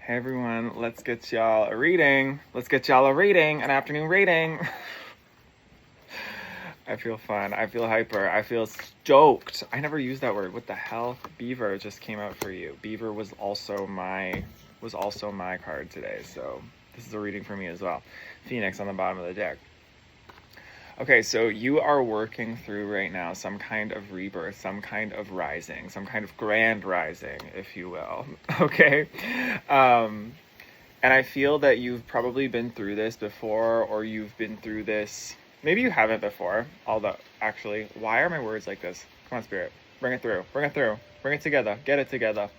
Hey everyone, let's get y'all a reading. Let's get y'all a reading, an afternoon reading. I feel fun. I feel hyper. I feel stoked. I never used that word. What the hell? Beaver just came out for you. Beaver was also my card today, so this is a reading for me as well. Phoenix on the bottom of the deck. Okay, so you are working through right now some kind of rebirth, some kind of rising, some kind of grand rising, if you will. Okay? And I feel that you've probably been through this before, or you've been through this. Maybe you haven't before. Although, actually, why are my words like this? Come on, Spirit. Bring it through. Bring it through. Bring it together. Get it together.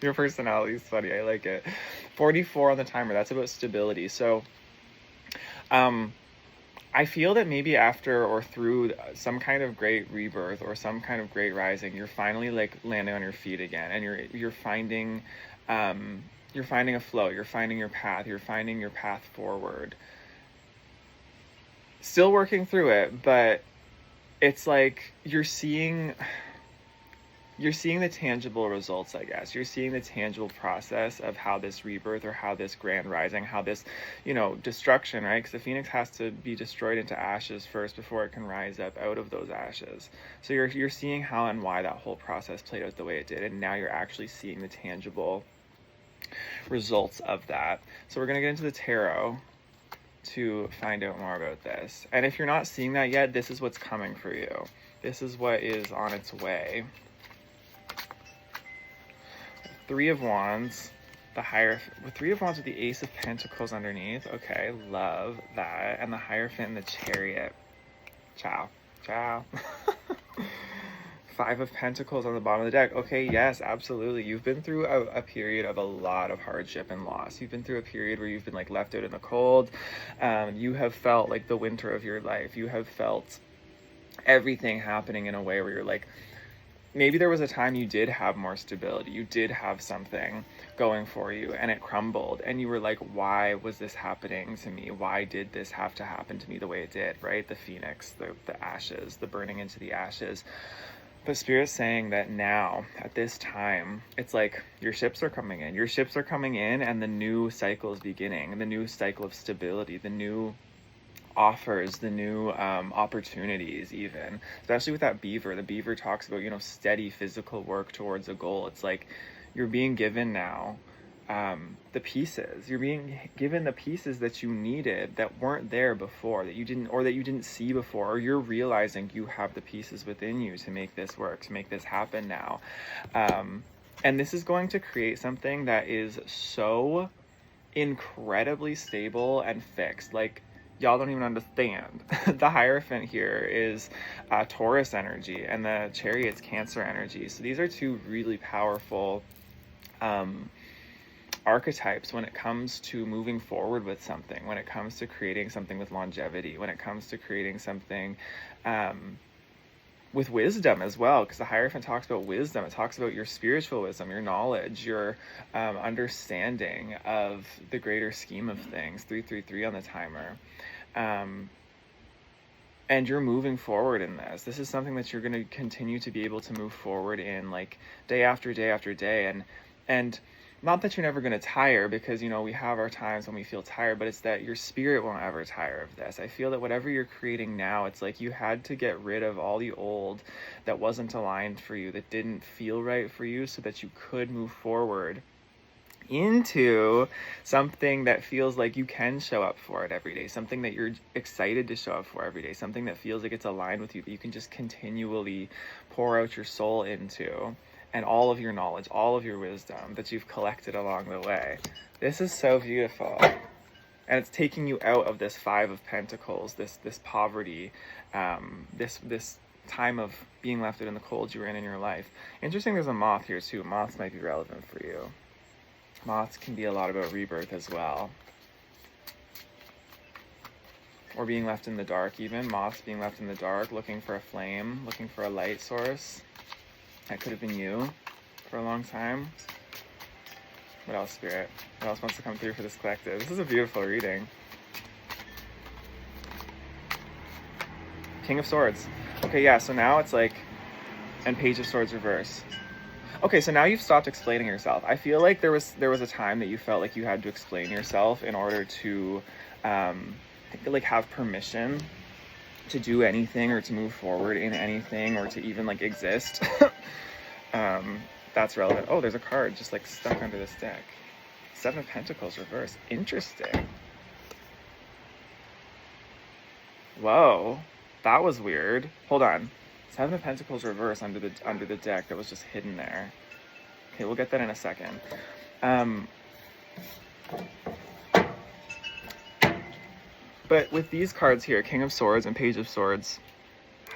Your personality is funny. I like it. 44 on the timer. That's about stability. So, I feel that maybe after or through some kind of great rebirth or some kind of great rising, you're finally like landing on your feet again, and you're finding a flow, you're finding your path forward. Still working through it, but it's like you're seeing the tangible results, I guess. You're seeing the tangible process of how this rebirth or how this grand rising, how this, destruction, right? Because the phoenix has to be destroyed into ashes first before it can rise up out of those ashes. So you're seeing how and why that whole process played out the way it did, and now you're actually seeing the tangible results of that. So we're going to get into the tarot to find out more about this. And if you're not seeing that yet, this is what's coming for you. This is what is on its way. Three of Wands, with Three of Wands with the Ace of Pentacles underneath. Okay, love that. And the Hierophant and the Chariot. Ciao. Five of Pentacles on the bottom of the deck. Okay, yes, absolutely. You've been through a period of a lot of hardship and loss. You've been through a period where you've been like left out in the cold. You have felt like the winter of your life. You have felt everything happening in a way where you're like, maybe there was a time you did have more stability, you did have something going for you, and it crumbled, and you were like, why was this happening to me? Why did this have to happen to me the way it did, right? The phoenix, the ashes, the burning into the ashes. But Spirit's saying that now, at this time, it's like your ships are coming in. Your ships are coming in, and the new cycle is beginning, the new cycle of stability, the new offers, the new opportunities, even especially with that beaver. The beaver talks about steady physical work towards a goal. It's like you're being given now the pieces. You're being given the pieces that you needed that weren't there before, that you didn't see before, or you're realizing you have the pieces within you to make this work, to make this happen now. And this is going to create something that is so incredibly stable and fixed. Like, y'all don't even understand. The Hierophant here is Taurus energy, and the Chariot's Cancer energy. So these are two really powerful archetypes when it comes to moving forward with something, when it comes to creating something with longevity, when it comes to creating something with wisdom as well, because the Hierophant talks about wisdom. It talks about your spiritual wisdom, your knowledge, your understanding of the greater scheme of things. 333 on the timer. And you're moving forward in this. This is something that you're going to continue to be able to move forward in, like day after day after day. And not that you're never going to tire, because we have our times when we feel tired, but it's that your spirit won't ever tire of this. I feel that whatever you're creating now, it's like you had to get rid of all the old that wasn't aligned for you, that didn't feel right for you, so that you could move forward into something that feels like you can show up for it every day, something that you're excited to show up for every day, something that feels like it's aligned with you, that you can just continually pour out your soul into, and all of your knowledge, all of your wisdom that you've collected along the way. This is so beautiful. And it's taking you out of this Five of Pentacles, this poverty, this time of being left out in the cold you were in your life. Interesting, there's a moth here too. Moths might be relevant for you. Moths can be a lot about rebirth as well. Or being left in the dark even. Moths being left in the dark, looking for a flame, looking for a light source. That could have been you for a long time. What else, Spirit? What else wants to come through for this collective? This is a beautiful reading. King of Swords. Okay, yeah, so now it's like, and Page of Swords reverse. Okay, so now you've stopped explaining yourself. I feel like there was a time that you felt like you had to explain yourself in order to like have permission to do anything or to move forward in anything or to even like exist. um, that's relevant. Oh, there's a card just like stuck under this deck. Seven of Pentacles reverse. Interesting. Whoa, that was weird. Hold on. Seven of Pentacles reverse under the deck that was just hidden there. Okay, we'll get that in a second. But with these cards here, King of Swords and Page of Swords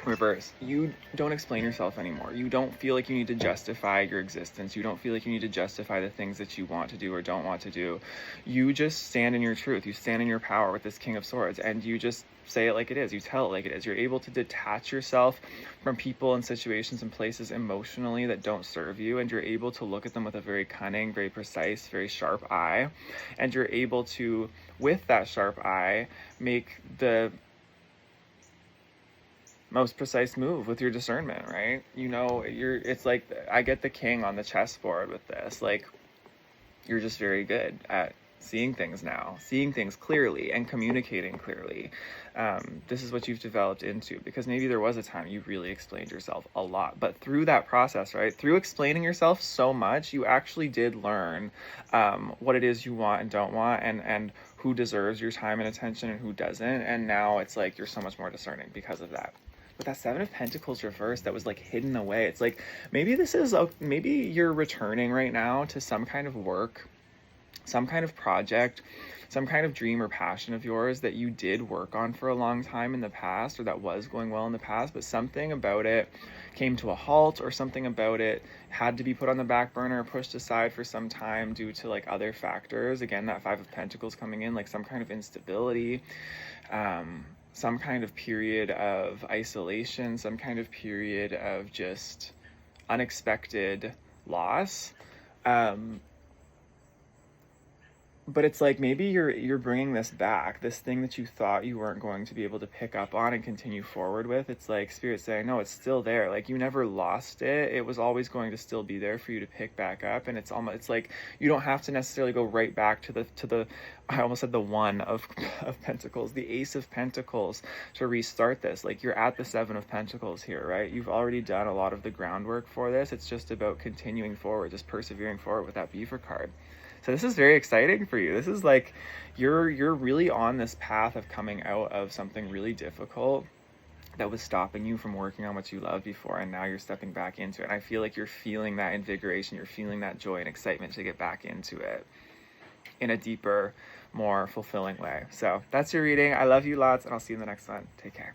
reverse, you don't explain yourself anymore. You don't feel like you need to justify your existence. You don't feel like you need to justify the things that you want to do or don't want to do. You just stand in your truth. You stand in your power with this King of Swords, and you just say it like it is. You tell it like it is. You're able to detach yourself from people and situations and places emotionally that don't serve you, and you're able to look at them with a very cunning, very precise, very sharp eye, and you're able to, with that sharp eye, make the most precise move with your discernment, right? You know, it's like, I get the king on the chessboard with this. Like, you're just very good at seeing things now, seeing things clearly and communicating clearly. This is what you've developed into, because maybe there was a time you really explained yourself a lot, but through that process, right, through explaining yourself so much, you actually did learn what it is you want and don't want, and who deserves your time and attention and who doesn't. And now it's like you're so much more discerning because of that. But that Seven of Pentacles reversed that was like hidden away, it's like maybe maybe you're returning right now to some kind of work, some kind of project, some kind of dream or passion of yours that you did work on for a long time in the past, or that was going well in the past, but something about it came to a halt, or something about it had to be put on the back burner or pushed aside for some time due to like other factors. Again, that Five of Pentacles coming in, like some kind of instability, some kind of period of isolation, some kind of period of just unexpected loss. But it's like maybe you're bringing this back, this thing that you thought you weren't going to be able to pick up on and continue forward with. It's like Spirit saying, no, it's still there. Like, you never lost it. It was always going to still be there for you to pick back up. And it's like you don't have to necessarily go right back to the I almost said the one of Pentacles, the Ace of Pentacles, to restart this. Like, you're at the Seven of Pentacles here, right? You've already done a lot of the groundwork for this. It's just about continuing forward, just persevering forward with that Beaver card. So this is very exciting for you. This is like you're really on this path of coming out of something really difficult that was stopping you from working on what you loved before, and now you're stepping back into it. And I feel like you're feeling that invigoration, you're feeling that joy and excitement to get back into it in a deeper, more fulfilling way. So that's your reading. I love you lots, and I'll see you in the next one. Take care.